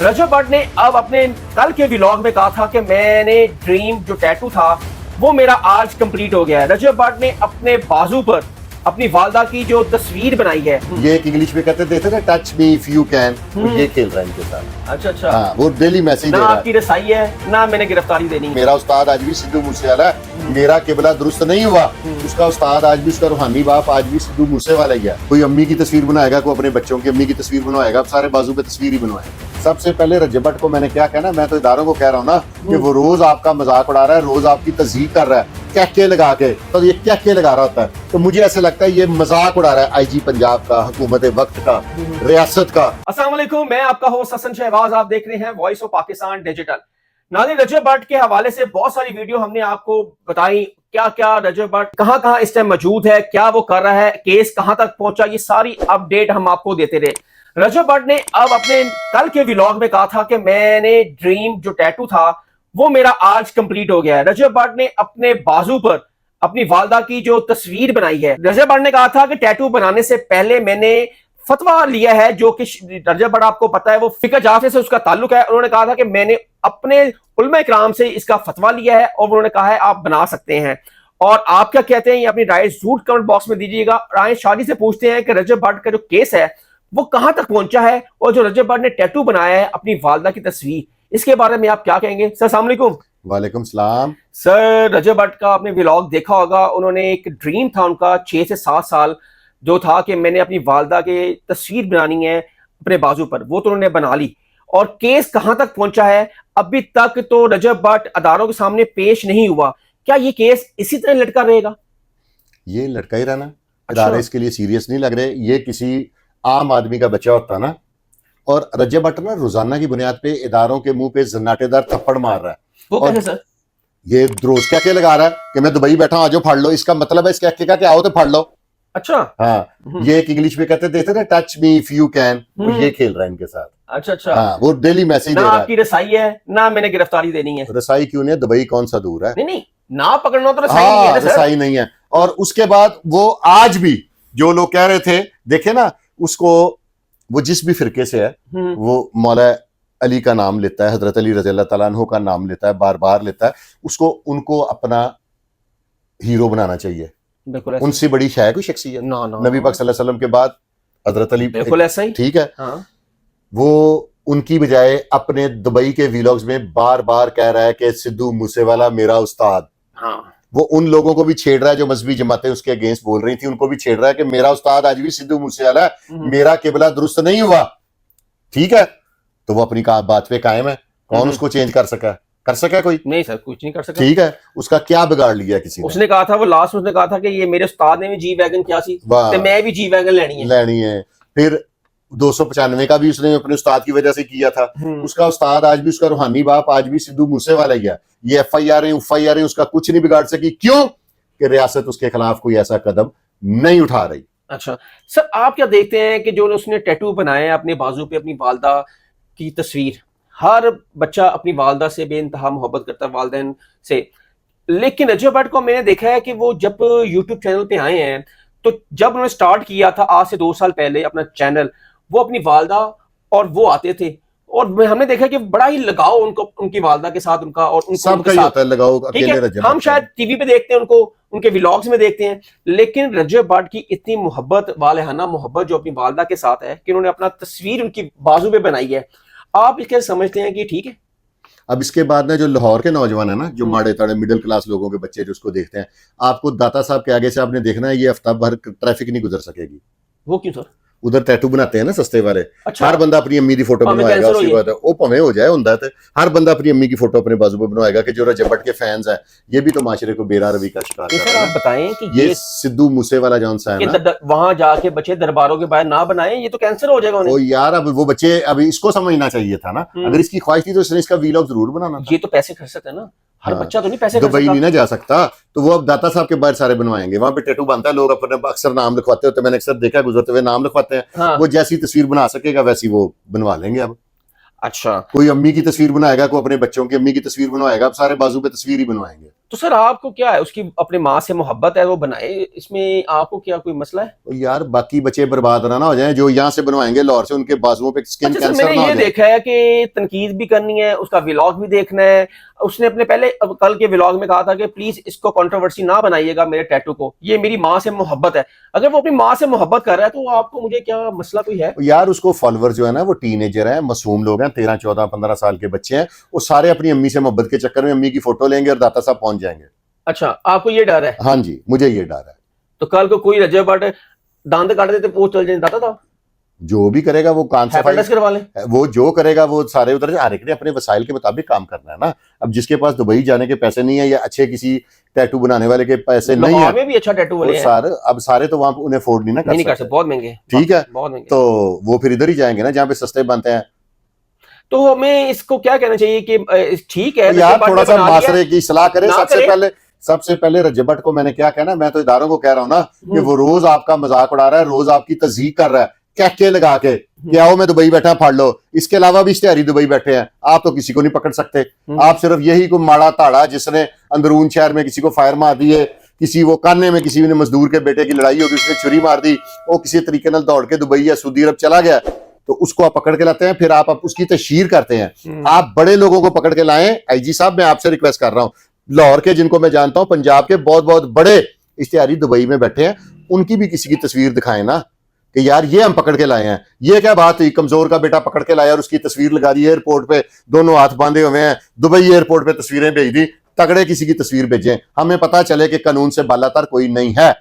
रजब भट्ट ने अब अपने कल के व्लॉग में कहा था कि मैंने ड्रीम जो टैटू था वो मेरा आज कंप्लीट हो गया है। रजब भट्ट ने अपने बाजू पर अपनी वालदा की जो तस्वीर बनाई है, ये एक इंग्लिश में कहते थे ना, touch me if you can, ये खेल रहा है इनके साथ। अच्छा अच्छा। हाँ, वो डेली मैसेज ना दे रहा आपकी रसाई है ना मैंने गिरफ्तारी देनी है। मेरा उस्ताद आज भी सिद्धू मूसेवाला है, मेरा किबला दुरुस्त नहीं हुआ, उसका उस्ताद आज भी, उसका रूहानी बाप आज भी सिद्धू मूसेवाला ही है। कोई अम्मी की तस्वीर बनाएगा, कोई अपने बच्चों की अम्मी की तस्वीर बनवाएगा, सारे बाजू पे तस्वीर ही बनवाएगा। सबसे पहले रजब भट्ट को मैंने क्या कहना, मैं तो इदारों को कह रहा हूँ ना कि वो रोज आपका मजाक उड़ा रहा है, रोज आपकी तस्दीक कर रहा है कहके लगा के, तो ये कहके लगा रहा होता है। तो मुझे ऐसे लगता है ये मजाक उड़ा रहा है आईजी पंजाब का, हुकूमत वक्त का, रियासत का। अस्सलाम वालेकुम, मैं आपका होस्ट हसन शहबाज, आप देख रहे हैं वॉइस ऑफ पाकिस्तान डिजिटल। नाज़रीन, रजब भट्ट के हवाले से बहुत सारी वीडियो हमने आपको बताई, क्या क्या रजब भट्ट कहाँ कहाँ इस टाइम मौजूद है, क्या वो कर रहा है, केस कहाँ तक पहुंचा, ये सारी अपडेट हम आपको देते रहे। रजब भट्ट ने अब अपने कल के व्लॉग में कहा था कि मैंने ड्रीम जो टैटू था वो मेरा आज कंप्लीट हो गया है। रजब भट्ट ने अपने बाजू पर अपनी वालदा की जो तस्वीर बनाई है, रजब भट्ट ने कहा था कि टैटू बनाने से पहले मैंने फतवा लिया है, जो कि रजब भट्ट आपको पता है वो फिक्र जाफे से उसका ताल्लुक है। उन्होंने कहा था कि मैंने अपने उलमा इकराम से इसका फतवा लिया है और उन्होंने कहा है आप बना सकते हैं। और आप क्या कहते हैं, ये अपनी राय जरूर कमेंट बॉक्स में दीजिएगा। राय शादी से पूछते हैं कि रजब भट्ट का जो केस है वो कहां तक पहुंचा है, और जो रजब भट्ट ने टैटू बनाया है अपनी वालदा की तस्वीर, इसके बारे में आप क्या कहेंगे। सर अस्सलाम वालेकुम। वालेकुम सलाम। सर, रजब भट्ट का आपने व्लॉग देखा होगा, उन्होंने एक ड्रीम था उनका 6 से 7 साल जो था कि मैंने अपनी वालदा की तस्वीर बनानी है अपने बाजू पर, वो तो उन्होंने बना ली। और केस कहां तक पहुंचा है अभी तक तो रजब भट्ट अदारों के सामने पेश नहीं हुआ। क्या ये केस इसी तरह लटका रहेगा? ये लटका ही रहना। अच्छा। इदारे इसके लिए सीरियस नहीं लग रहे। ये किसी आम आदमी का बच्चा होता ना, और रजब भट्ट ना रोजाना की बुनियाद पे इदारों के मुंह पे जन्नाटेदार थप्पड़ मार रहा है। वो और कैसे सर? ये रोज क्या क्या लगा रहा है कि मैं दुबई बैठा हूं, आज फाड़ लो। इसका मतलब है इस कहके का कि आओ तो फाड़ लो। अच्छा। हाँ, ये एक इंग्लिश में कहते थे ना, touch me if you can, ये खेल रहा है इनके साथ। अच्छा अच्छा। हाँ, वो डेली मैसेज ना दे रहा आपकी रसाई है ना मैंने गिरफ्तारी देनी है। है। रसाई क्यों नहीं है, दुबई कौन सा दूर है। नहीं नहीं, ना पकड़ना तो रसाई नहीं है हाँ, ना सर। रसाई नहीं है। और उसके बाद वो आज भी जो लोग कह रहे थे, देखे ना उसको, वो जिस भी फिरके से है, वो मौला अली का नाम लेता है, हजरत अली रज़ी अल्लाह तआला अन्हु का नाम लेता है, बार बार लेता है, उसको उनको अपना हीरो बनाना चाहिए। बिल्कुल ऐसा। उनसे बड़ी शायद कोई शख्सियत ना ना, नबी पाक सल्लल्लाहु अलैहि वसल्लम के बाद हजरत अली, बिल्कुल ऐसा ही। ठीक है। हाँ। वो उनकी बजाय अपने दुबई के व्लॉग्स में बार बार कह रहा है कि सिद्धू मूसेवाला मेरा उस्ताद। हाँ। वो उन लोगों को भी छेड़ रहा है जो मजहबी जमातें उसके अगेंस्ट बोल रही थी, उनको भी छेड़ रहा है कि मेरा उस्ताद आज भी सिद्धू मूसेवाला है, मेरा किबला दुरुस्त नहीं हुआ। ठीक है, तो वो अपनी बात पे कायम है। कौन उसको चेंज कर सका कोई? नहीं सर, कुछ नहीं कर सकता। ठीक है, उसका क्या बिगाड़ लिया किसी ने? उसने कहा था, वो लास्ट में उसने कहा था कि ये मेरे उस्ताद ने भी जी वैगन किया सी, तो मैं भी जी वैगन लेनी है। फिर 295 का भी उसने अपने उस्ताद की वजह से किया था। उसका उस्ताद आज भी, उसका रूहानी बाप आज भी सिद्धू मूसेवाला ही है। ये FIR उसका कुछ नहीं बिगाड़ सकी। क्यों? कि रियासत उसके खिलाफ कोई ऐसा कदम नहीं उठा रही। अच्छा सर, आप क्या देखते हैं कि जो उसने टैटू बनाया है अपने बाजू पे अपनी वालदा की तस्वीर, हर बच्चा अपनी वालदा से बेइंतहा मोहब्बत करता है, वालदैन से। लेकिन रजब भट्ट को मैंने देखा है कि वो जब यूट्यूब चैनल पे आए हैं, तो जब उन्होंने स्टार्ट किया था आज से 2 साल पहले अपना चैनल, वो अपनी वालदा और वो आते थे, और हमने देखा कि बड़ा ही लगाव उनको उनकी वालदा के साथ, उनका और सबका ही होता है लगाव। ठीक अकेले है, रजब हम भट्ट शायद टीवी पे देखते हैं उनको, उनके व्लॉग्स में देखते हैं, लेकिन रजब भट्ट की इतनी मोहब्बत, वालेहाना मोहब्बत जो अपनी वालदा के साथ है कि उन्होंने अपना तस्वीर उनकी बाजू पे बनाई है। आप इसके समझते हैं कि ठीक है? अब इसके बाद ना जो लाहौर के नौजवान है ना, जो माड़े ताड़े मिडिल क्लास लोगों के बच्चे जो उसको देखते हैं, आपको दाता साहब के आगे से आपने देखना है, ये हफ्ता भर ट्रैफिक नहीं गुजर सकेगी। वो क्यों सर? उधर टैटू बनाते हैं ना सस्ते वाले। अच्छा। हर बंदा अपनी अम्मी की फोटो बनवाएगा, उसी बात है वो भवे हो जाए होता है। हर बंदा अपनी अम्मी की फोटो अपने बाजू पे बनवाएगा कि जो रजब भट्ट के फैंस हैं, ये भी तो माशरे को बेरा रवि का शिकार सर आप बताएं कि ये सिद्धू मूसेवाला जौन सा है ना, वहां जाके बच्चे दरबारों के बाहर ना बनाए, ये तो कैंसर हो जाएगा उन्हें। ओ यार, अब वो बच्चे, अभी इसको समझना चाहिए था ना। अगर इसकी ख्वाहिश थी तो इसने इसका वीलॉग जरूर बनाना था। ये तो पैसे खर्च सकते हैं ना, हर हाँ। बच्चा तो नहीं पैसे दुबई नहीं ना जा सकता, तो वो अब दाता साहब के बाहर सारे बनवाएंगे। वहां पे टैटू बनता है, लोग अपने अक्सर नाम लिखवाते होते हैं, मैंने अक्सर देखा गुजरते हुए नाम लिखवाते हैं। हाँ। वो जैसी तस्वीर बना सकेगा वैसी वो बनवा लेंगे अब। अच्छा। कोई अम्मी की तस्वीर बनाएगा, कोई अपने बच्चों की अम्मी की तस्वीर बनवाएगा, अब सारे बाजू पे तस्वीर ही बनवाएंगे। तो सर आपको क्या है, उसकी अपने माँ से मोहब्बत है, वो बनाए, इसमें आपको क्या कोई मसला है? तो यार बाकी बच्चे बर्बाद ना हो जाएं, जो यहाँ से बनवाएंगे लाहौर से, उनके बाजुओं पे स्किन अच्छा सर, कैंसर मैंने ना हो ये जाए। देखा है कि तनकीद भी करनी है, उसका व्लॉग भी देखना है। उसने अपने पहले अब कल के व्लॉग में कहा था कि प्लीज इसको कंट्रोवर्सी ना बनाइएगा, मेरे टैटू को, ये मेरी माँ से मोहब्बत है। अगर वो अपनी माँ से मोहब्बत कर रहा है तो आपको मुझे क्या मसला कोई है? तो यार उसको फॉलोअर जो है ना वो टीनेजर है, मासूम लोग हैं, 13 14 15 साल के बच्चे हैं, वो सारे अपनी अम्मी से मोहब्बत के चक्कर में अम्मी की फोटो लेंगे और दाता साहब पहुंच जाएंगे। अच्छा, आपको ये डर है? हाँ जी, मुझे ये डर है। तो कल को कोई रजब बट दांत काट देते वो चल जाए दाता था, जो भी करेगा वो कान सफाई, हेपेटाइटिस करवा लें। वो जो करेगा वो सारे उधर हर एक ने अपने वसाइल के मुताबिक काम करना है ना। अब जिसके पास दुबई जाने के पैसे नहीं है या अच्छे किसी टैटू बनाने वाले के पैसे नहीं लाहौर है, में भी अच्छा टैटू वाले हैं। सारे अब सारे तो वहां उन्हें अफोर्ड नहीं ना नहीं कर कर सकते, सकते। बहुत महंगे। ठीक है, बहुत महंगे। तो वो फिर इधर ही जाएंगे ना जहाँ पे सस्ते बनते हैं। तो हमें इसको क्या कहना चाहिए कि ठीक है तो यार रजब बट थोड़ा ने सा बना लिया, माशरे की सलाह करें। ना सबसे करे। पहले रजब भट्ट को मैंने क्या कहना, मैं तो इदारों को कह रहा हूं ना कि वो रोज आपका मजाक उड़ा रहा है, रोज आपकी तज़हीक कर रहा है, कैके लगा के कि आओ मैं दुबई बैठा फाड़ लो। इसके अलावा भी इश्तिहारी दुबई बैठे हैं, आप तो किसी को नहीं पकड़ सकते। आप सिर्फ यही को माड़ा ताड़ा जिसने अंदरून शहर में किसी को फायर मार दी है, किसी वो काने में किसी ने मजदूर के बेटे की लड़ाई होगी, उसने छुरी मार दी, वो किसी तरीके नाल दौड़ के दुबई या सऊदी अरब चला गया, तो उसको आप पकड़ के लाते हैं, फिर आप उसकी तशहीर करते हैं। आप बड़े लोगों को पकड़ के लाएं। आईजी साहब मैं आपसे रिक्वेस्ट कर रहा हूं, लाहौर के जिनको मैं जानता हूं, पंजाब के बहुत बहुत बड़े इश्तिहारी दुबई में बैठे हैं, उनकी भी किसी की तस्वीर दिखाएं ना कि यार ये हम पकड़ के लाए हैं। ये क्या बात हुई, कमजोर का बेटा पकड़ के लाया और उसकी तस्वीर लगा दी एयरपोर्ट पे, दोनों हाथ बांधे हुए हैं, दुबई एयरपोर्ट पे तस्वीरें भेज दी। तगड़े किसी की तस्वीर भेजें, हमें पता चले कि कानून से बालातर कोई नहीं है।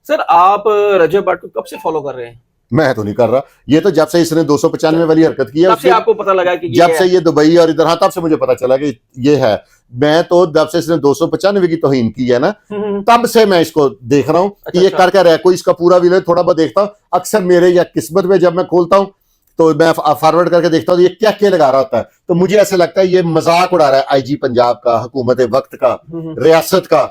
सर आप रजब बट को कब से फॉलो कर रहे हैं? मैं तो नहीं कर रहा, ये तो जब से इसने 295 वाली हरकत की है, तब से आपको पता लगा कि जब से ये दुबई और इधर, हाँ तब से मुझे पता चला कि ये है। मैं तो जब से इसने 295 की तौहीन की है ना, तब से मैं इसको देख रहा हूं कि ये कर क्या रहा है। कोई इसका पूरा वीडियो थोड़ा बहुत देखता हूं, अक्सर मेरे या किस्मत में जब मैं खोलता हूं तो मैं फॉरवर्ड करके देखता हूं ये क्या क्या लगा रहा होता है, तो मुझे ऐसे लगता है ये मजाक उड़ा रहा है आईजी पंजाब का, हुकूमत वक्त का, रियासत का,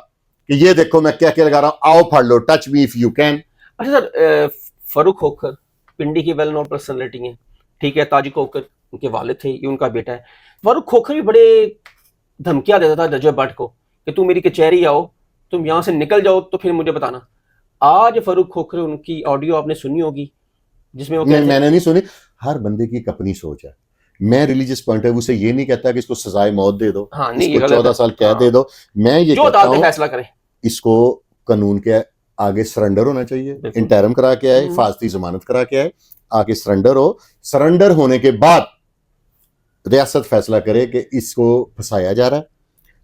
कि ये देखो मैं क्या क्या लगा रहा हूं, आओ फाड़ लो, touch me if you can. अच्छा सर, फारूक खोखर पिंडी की वेल नोन पर्सनैलिटी है, ठीक है, ताजी खोखर उनके वालिद थे, ये उनका बेटा है। फारूक खोखर भी बड़े धमकियां देता था रजब बट को कि तुम मेरी कचहरी आओ, तुम यहां से निकल जाओ तो फिर मुझे बताना। आज फारूक खोखर, उनकी ऑडियो आपने सुनी होगी जिसमें वो नहीं, मैंने नहीं सुनी। हर बंदे की एक अपनी सोच है। मैं रिलीजियस पॉइंट ऑफ व्यू से ये नहीं कहता कि इसको सजाए मौत दे दो, हाँ, नहीं, इसको 14 साल कैद दे दो। मैं ये जो कहता अदालत हूं फैसला करें, इसको कानून के आगे सरेंडर होना चाहिए, इंटरम करा के आए, फाजती जमानत करा के आए, आके सरेंडर हो। सरेंडर होने के बाद रियासत फैसला करे कि इसको फंसाया जा रहा है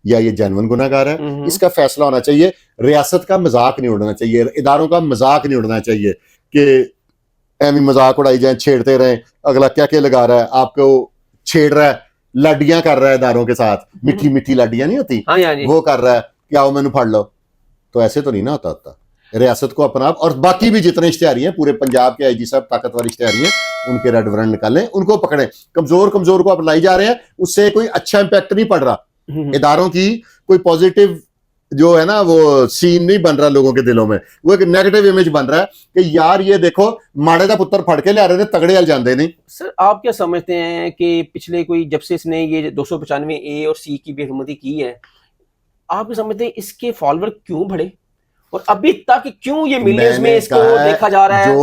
या ये जेन्युइन गुनाहगार है। इसका फैसला होना चाहिए। रियासत का मजाक नहीं उड़ना चाहिए, इदारों का मजाक नहीं उड़ना चाहिए कि एमी मजाक उड़ाई जाए, छेड़ते रहे, अगला क्या क्या लगा रहा है, आपको छेड़ रहा है, लाडियां कर रहा है इदारों के साथ, मीठी मीठी लाडियां नहीं होती, हाँ जी, वो कर रहा है कि आओ मैनू फाड़ लो। तो ऐसे तो नहीं ना होता। रियासत को अपना, और बाकी भी जितने इश्तिहारी हैं पूरे पंजाब के आईजी साहब ताकतवर इश्तिहारी हैं, उनके रेड वारंट निकालें, उनको पकड़ें। कमजोर को आप लाई जा रहे हैं, उससे कोई अच्छा इंपैक्ट नहीं पड़ रहा, इदारों की कोई पॉजिटिव जो है ना वो सीन नहीं बन रहा लोगों के दिलों में, वो एक नेगेटिव इमेज बन रहा है कि यार ये देखो माड़े का पुत्र फड़ के ले आ रहे थे, तगड़े हल जाते नहीं। सर आप क्या समझते हैं कि पिछले कोई जब से इसने ये 295A और C की बेहरमती की है, आप क्या समझते हैं इसके फॉलोअर क्यों बढ़े और अभी तक क्यों ये मिलियंस में इसको देखा जा रहा है?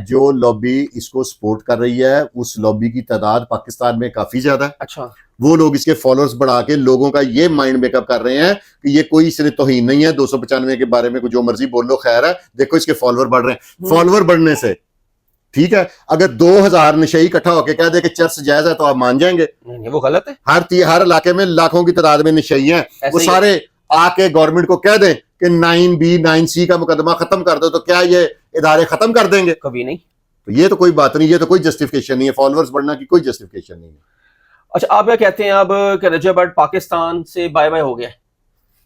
जो लॉबी इसको सपोर्ट कर रही है, उस लॉबी की तादाद पाकिस्तान में काफी ज्यादा है। अच्छा, वो लोग इसके फॉलोअर्स बढ़ा के लोगों का ये माइंड मेकअप कर रहे हैं कि ये कोई इसने तौहीन नहीं है, 295 के बारे में जो मर्जी बोल लो, खैर है, देखो इसके फॉलोअर बढ़ रहे हैं। फॉलोअर बढ़ने से ठीक है, अगर 2000 नशई इकट्ठा होकर कह दे कि चर्च जायज है तो आप मान जाएंगे? नहीं, वो गलत है। हर इलाके में लाखों की तादाद में नशई हैं, वो सारे आके गवर्नमेंट को कह दें कि 9B 9C का मुकदमा खत्म कर दो, तो क्या ये इदारे खत्म कर देंगे? कभी नहीं। तो ये तो कोई बात नहीं, ये तो कोई जस्टिफिकेशन नहीं है, फॉलोअर्स बढ़ना की कोई जस्टिफिकेशन नहीं है। अच्छा, आप क्या कहते हैं अब कि रजब बट पाकिस्तान से बाय बाय हो गया?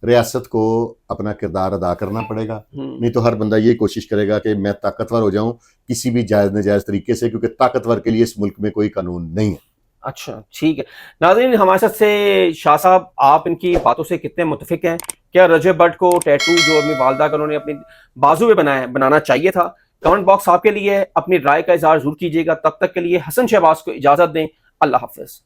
रियासत को अपना किरदार अदा करना पड़ेगा, नहीं तो हर बंदा ये कोशिश करेगा कि मैं ताकतवर हो जाऊं किसी भी जायज नजायज तरीके से, क्योंकि ताकतवर के लिए इस मुल्क में कोई कानून नहीं है। अच्छा, ठीक है। नाज़रीन, हमारे साथ से शाह साहब, आप इनकी बातों से कितने मुतफिक हैं? क्या रजब बट को टैटू जो अपनी वालदा का उन्होंने अपनी बाजू में बनाना चाहिए था? कमेंट बॉक्स आपके लिए है, अपनी राय का इजहार जरूर कीजिएगा। तब तक के लिए हसन शहबाज को इजाजत दें। अल्लाह हाफिज।